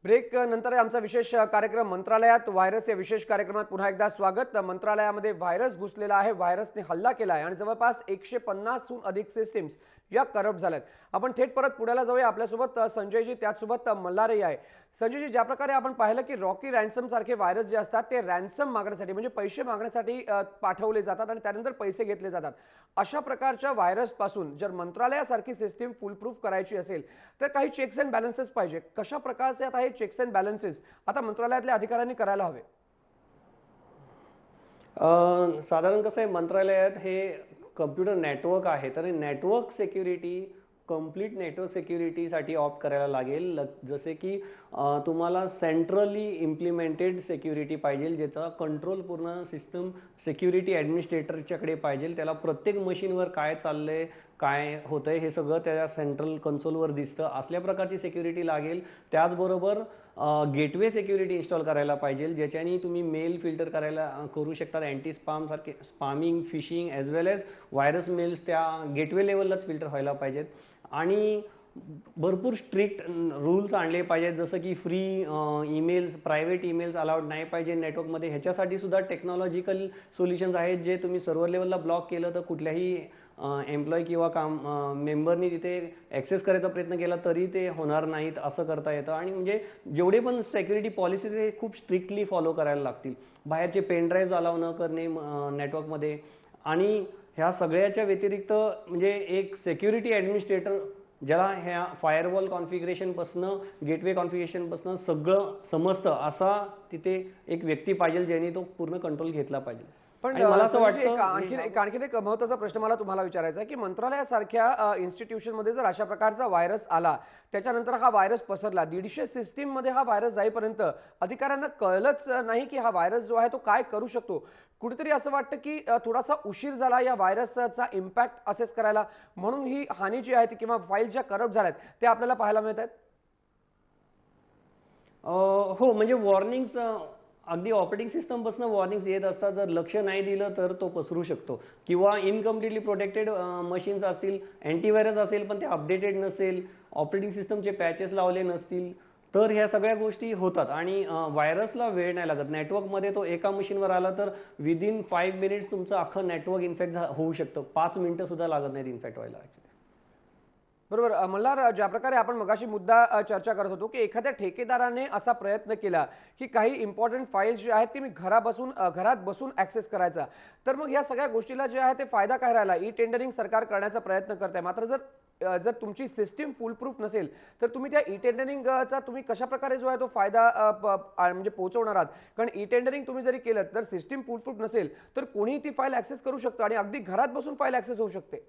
Break नंतर आमचा विशेष कार्यक्रम मंत्रालयात व्हायरस या विशेष कार्यक्रमात पुन्हा एकदा स्वागत। मंत्रालयामध्ये व्हायरस घुसलेला आहे, व्हायरसने हल्ला केला आहे आणि जवळपास 150 हून अधिक सिस्टीम्स या करप्ट झाल्यात। आपण थेट परत पुण्याला जाऊया। आपल्यासोबत संजयजी, त्याचसोबत मल्हारही आहे। संजयजी, ज्या प्रकारे आपण पाहिलं की रॉकी रॅन्सम सारखे व्हायरस जे असतात ते रॅन्सम मागण्यासाठी म्हणजे पैसे मागण्यासाठी पाठवले जातात आणि त्यानंतर पैसे घेतले जातात। अशा प्रकारच्या व्हायरस पासून जर मंत्रालयासारखी सिस्टीम फुल प्रूफ करायची असेल तर काही चेक्स अँड बॅलन्सेस पाहिजे। कशा प्रकारचे आता हे चेक्स अँड बॅलन्सेस आता मंत्रालयातल्या अधिकाऱ्यांनी करायला हवे? साधारण कसं आहे, मंत्रालयात हे कम्प्युटर नेटवर्क आहे, तर नेटवर्क सिक्युरिटी कंप्लीट नेटवर्क सिक्युरिटीसाठी ऑप्ट करायला लागेल। जसे की तुम्हाला सेंट्रली इम्प्लिमेंटेड सिक्युरिटी पाहिजे, ज्याचा कंट्रोल पूर्ण सिस्टम सिक्युरिटी ॲडमिनिस्ट्रेटरच्याकडे पाहिजे। त्याला प्रत्येक मशीनवर काय चाललंय, काय होतंय हे सगळं त्या सेंट्रल कन्सोलवर दिसतं। असल्या प्रकारची सिक्युरिटी लागेल। त्याचबरोबर गेटवे सिक्युरिटी इन्स्टॉल करायला पाहिजे, ज्याच्याने तुम्ही मेल फिल्टर करू शकता। अँटी स्पॅम सारखे स्पॅमिंग, फिशिंग ॲज वेल एज व्हायरस मेल्स त्या गेटवे लेवललाच फिल्टर व्हायला पाहिजेत। आणि भरपूर स्ट्रिक्ट रूल्स आणले पाहिजेत, जसं की free emails, private emails allowed नाही पाहिजे नेटवर्कमध्ये। ह्याच्यासाठी सुद्धा टेक्नॉलॉजिकल सोल्युशन्स आहेत, जे तुम्ही सर्व्हर लेवलला ब्लॉक केलं तर कुठल्याही एम्प्लॉय किंवा मेंबरनी तिथे ॲक्सेस करायचा प्रयत्न केला तरी ते होणार नाहीत, असं करता येतं। आणि म्हणजे जेवढे पण सिक्युरिटी पॉलिसीज हे खूप स्ट्रिक्टली फॉलो करायला लागतील। बाहेरचे पेन ड्राईव्ह अलाव न करणे नेटवर्कमध्ये। आणि ह्या सगळ्याच्या व्यतिरिक्त म्हणजे एक सिक्युरिटी ॲडमिनिस्ट्रेटर, ज्याला ह्या फायरवॉल कॉन्फिगरेशनपासून गेटवे कॉन्फिगरेशनपासून सगळं समजतं, असा तिथे एक व्यक्ती पाहिजे, ज्याने तो पूर्ण कंट्रोल घेतला पाहिजे। पण मला असं आणखीन एक महत्त्वाचा प्रश्न मला तुम्हाला विचारायचा आहे की मंत्रालयासारख्या इन्स्टिट्यूशनमध्ये जर अशा प्रकारचा व्हायरस आला, त्याच्यानंतर हा व्हायरस पसरला, 150 सिस्टीममध्ये हा व्हायरस जाईपर्यंत अधिकाऱ्यांना कळलंच नाही की हा व्हायरस जो आहे तो काय करू शकतो। कुठेतरी असं वाटतं की थोडासा उशीर झाला या व्हायरसचा इम्पॅक्ट असेस करायला, म्हणून ही हानी जी आहे ती किंवा फाईल ज्या करप्ट झाल्यात ते आपल्याला पाहायला मिळत आहेत। हो, म्हणजे वॉर्निंग्स अगदी ऑपरेटिंग सिस्टमपासून वॉर्निंग्स येत असतात। जर लक्ष नाही दिलं तर तो पसरू शकतो, किंवा इनकम्प्लिटली प्रोटेक्टेड मशीन्स असतील, अँटीव्हायरस असेल पण ते अपडेटेड नसेल, ऑपरेटिंग सिस्टमचे पॅचेस लावले नसतील, तर ह्या सगळ्या गोष्टी होतात। आणि व्हायरसला वेळ नाही लागत। नेटवर्कमध्ये तो एका मशीनवर आला तर विदिन 5 मिनिट्स तुमचं अख्खं नेटवर्क इन्फेक्ट होऊ शकतं। 5 मिनिटं सुद्धा लागत नाहीत इन्फेक्ट व्हायला। बरोबर। मल्हार, ज्या प्रकारे आपण मगाशी मुद्दा चर्चा करत होतो की एखाद्या ठेकेदाराने असा प्रयत्न केला की काही इम्पॉर्टंट फाईल्स जे आहेत ती मी घरात बसून ॲक्सेस करायचा, तर मग या सगळ्या गोष्टीला जे आहे ते फायदा काय राहिला? ई टेंडरिंग सरकार करण्याचा प्रयत्न करते, मात्र जर तुमची सिस्टीम फुल प्रूफ नसेल तर तुम्ही त्या ई टेंडरिंगचा तुम्ही कशा प्रकारे जो आहे तो फायदा म्हणजे पोहोचवणार आहात? कारण ई टेंडरिंग तुम्ही जरी केलं तर सिस्टीम फुल प्रूफ नसेल तर कोणीही ती फाईल ॲक्सेस करू शकतो आणि अगदी घरात बसून फाईल ॲक्सेस होऊ शकते।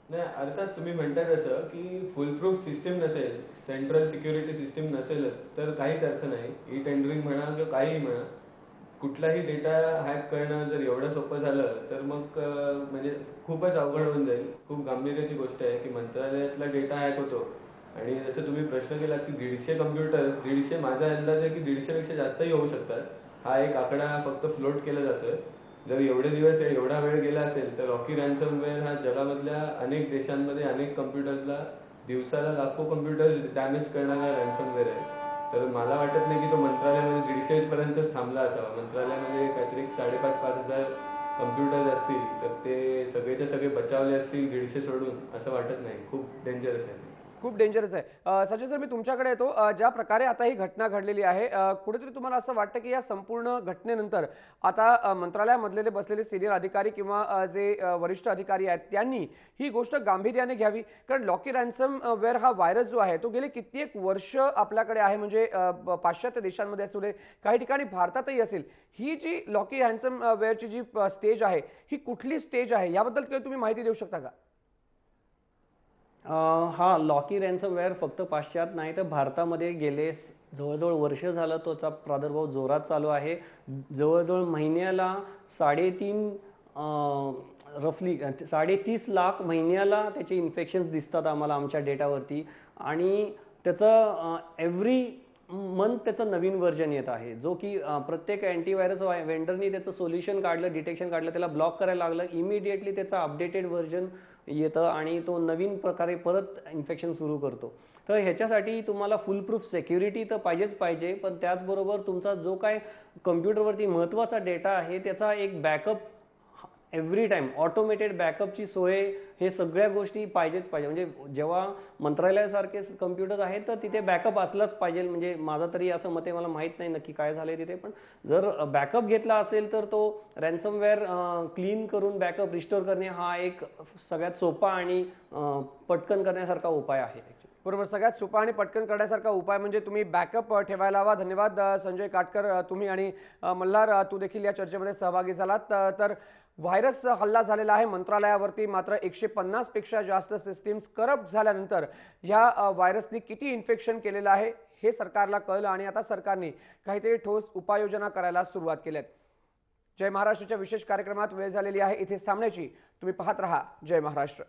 नाही, अर्थात तुम्ही म्हणताय तसं की फुल प्रूफ सिस्टीम नसेल, सेंट्रल सिक्युरिटी सिस्टीम नसेलच तर काहीच अर्थ नाही। ई टेंडरिंग म्हणा किंवा काहीही म्हणा, कुठलाही डेटा हॅक करणं जर एवढं सोपं झालं तर मग म्हणजे खूपच अवघड होऊन जाईल। खूप गांभीर्याची गोष्ट आहे की मंत्रालयातला डेटा हॅक होतो। आणि जसं तुम्ही प्रश्न केला की 150 कम्प्युटर्स, 150, माझा अंदाज आहे की 150 पेक्षा जास्तही होऊ शकतात। हा एक आकडा फक्त फ्लोट केला जातोय। जर एवढे दिवस एवढा वेळ गेला असेल तर रॉकी रॅन्समवेअर हा जगामधल्या अनेक देशांमध्ये अनेक कम्प्युटर्सला दिवसाला लाखो कम्प्युटर्स डॅमेज करणारा रॅन्समवेअर आहे। तर मला वाटत नाही की तो मंत्रालयामध्ये 150 पर्यंतच थांबला असावा। मंत्रालयामध्ये काहीतरी 5,500 5,000 कम्प्युटर्स असतील तर ते सगळेचे सगळे बचावले असतील 150 सोडून, असं वाटत नाही। खूप डेंजरस आहे। खूप डेंजरस आहे। संजय सर, मी तुमच्याकडे येतो। ज्या प्रकारे आता ही घटना घडलेली आहे, कुठेतरी तुम्हाला असं वाटतं की या संपूर्ण घटनेनंतर आता मंत्रालयामधले बसलेले सिनियर अधिकारी किंवा जे वरिष्ठ अधिकारी आहेत त्यांनी ही गोष्ट गांभीर्याने घ्यावी? कारण लॉकी रॅन्समवेअर हा व्हायरस जो आहे तो गेले कित्येक वर्ष आपल्याकडे आहे, म्हणजे पाश्चात्य देशांमध्ये असू दे, काही ठिकाणी भारतातही असेल। ही जी लॉकी रॅन्समवेअरची जी स्टेज आहे ही कुठली स्टेज आहे, याबद्दल काही तुम्ही माहिती देऊ शकता का? हा, लॉकी रॅन्समवेअर फक्त पाश्चात्य नाही तर भारतामध्ये गेले जवळजवळ वर्ष झालं त्याचा प्रादुर्भाव जोरात चालू आहे। जवळजवळ महिन्याला 3.5 रफली 30 लाख महिन्याला त्याचे इन्फेक्शन्स दिसतात आम्हाला आमच्या डेटावरती। आणि त्याचं एव्हरी मंथ त्याचं नवीन व्हर्जन येत आहे, जो की प्रत्येक अँटीव्हायरस वेंडरनी त्याचं सोल्युशन काढलं, डिटेक्शन काढलं, त्याला ब्लॉक करायला लागलं, इमिडिएटली त्याचा अपडेटेड व्हर्जन येतं आणि तो नवीन प्रकारे परत इन्फेक्शन सुरू करतो। तर ह्याच्यासाठी तुम्हाला फुल प्रूफ सेक्युरिटी तर पाहिजेच पाहिजे, पण त्याचबरोबर तुमचा जो काय कम्प्युटरवरती महत्त्वाचा डेटा आहे त्याचा एक बॅकअप एव्हरी टाइम ऑटोमेटेड बॅकअपची सोय, हे सगळ्या गोष्टी पाहिजेच पाहिजे. म्हणजे जेव्हा मंत्रालयासारखे कम्प्युटर आहेत तर तिथे बॅकअप असलाच पाहिजे. म्हणजे माझं तरी असं मत आहे, मला माहीत नाही नक्की काय झालंय तिथे, पण जर बॅकअप घेतला असेल तर तो रॅन्समवेअर क्लीन करून बॅकअप रिस्टोर करणे हा एक सगळ्यात सोपा आणि पटकन करण्यासारखा उपाय आहे. बरोबर, सगळ्यात सोपा आणि पटकन करण्यासारखा उपाय म्हणजे तुम्ही बॅकअप ठेवायला हवा. धन्यवाद संजय काटकर, तुम्ही आणि मल्हार तू देखील या चर्चेमध्ये सहभागी झालात. तर व्हायरस हल्ला झालेला आहे मंत्रालयावरती, मात्र 150 पेक्षा जास्त सिस्टीम्स करप्ट झाल्यानंतर ह्या व्हायरसनी किती इन्फेक्शन केलेलं आहे हे सरकारला कळलं आणि आता सरकारने काहीतरी ठोस उपाययोजना करायला सुरुवात केली आहे. जय महाराष्ट्राच्या विशेष कार्यक्रमात वेळ झालेली आहे इथेच थांबण्याची. तुम्ही पाहत रहा जय महाराष्ट्र.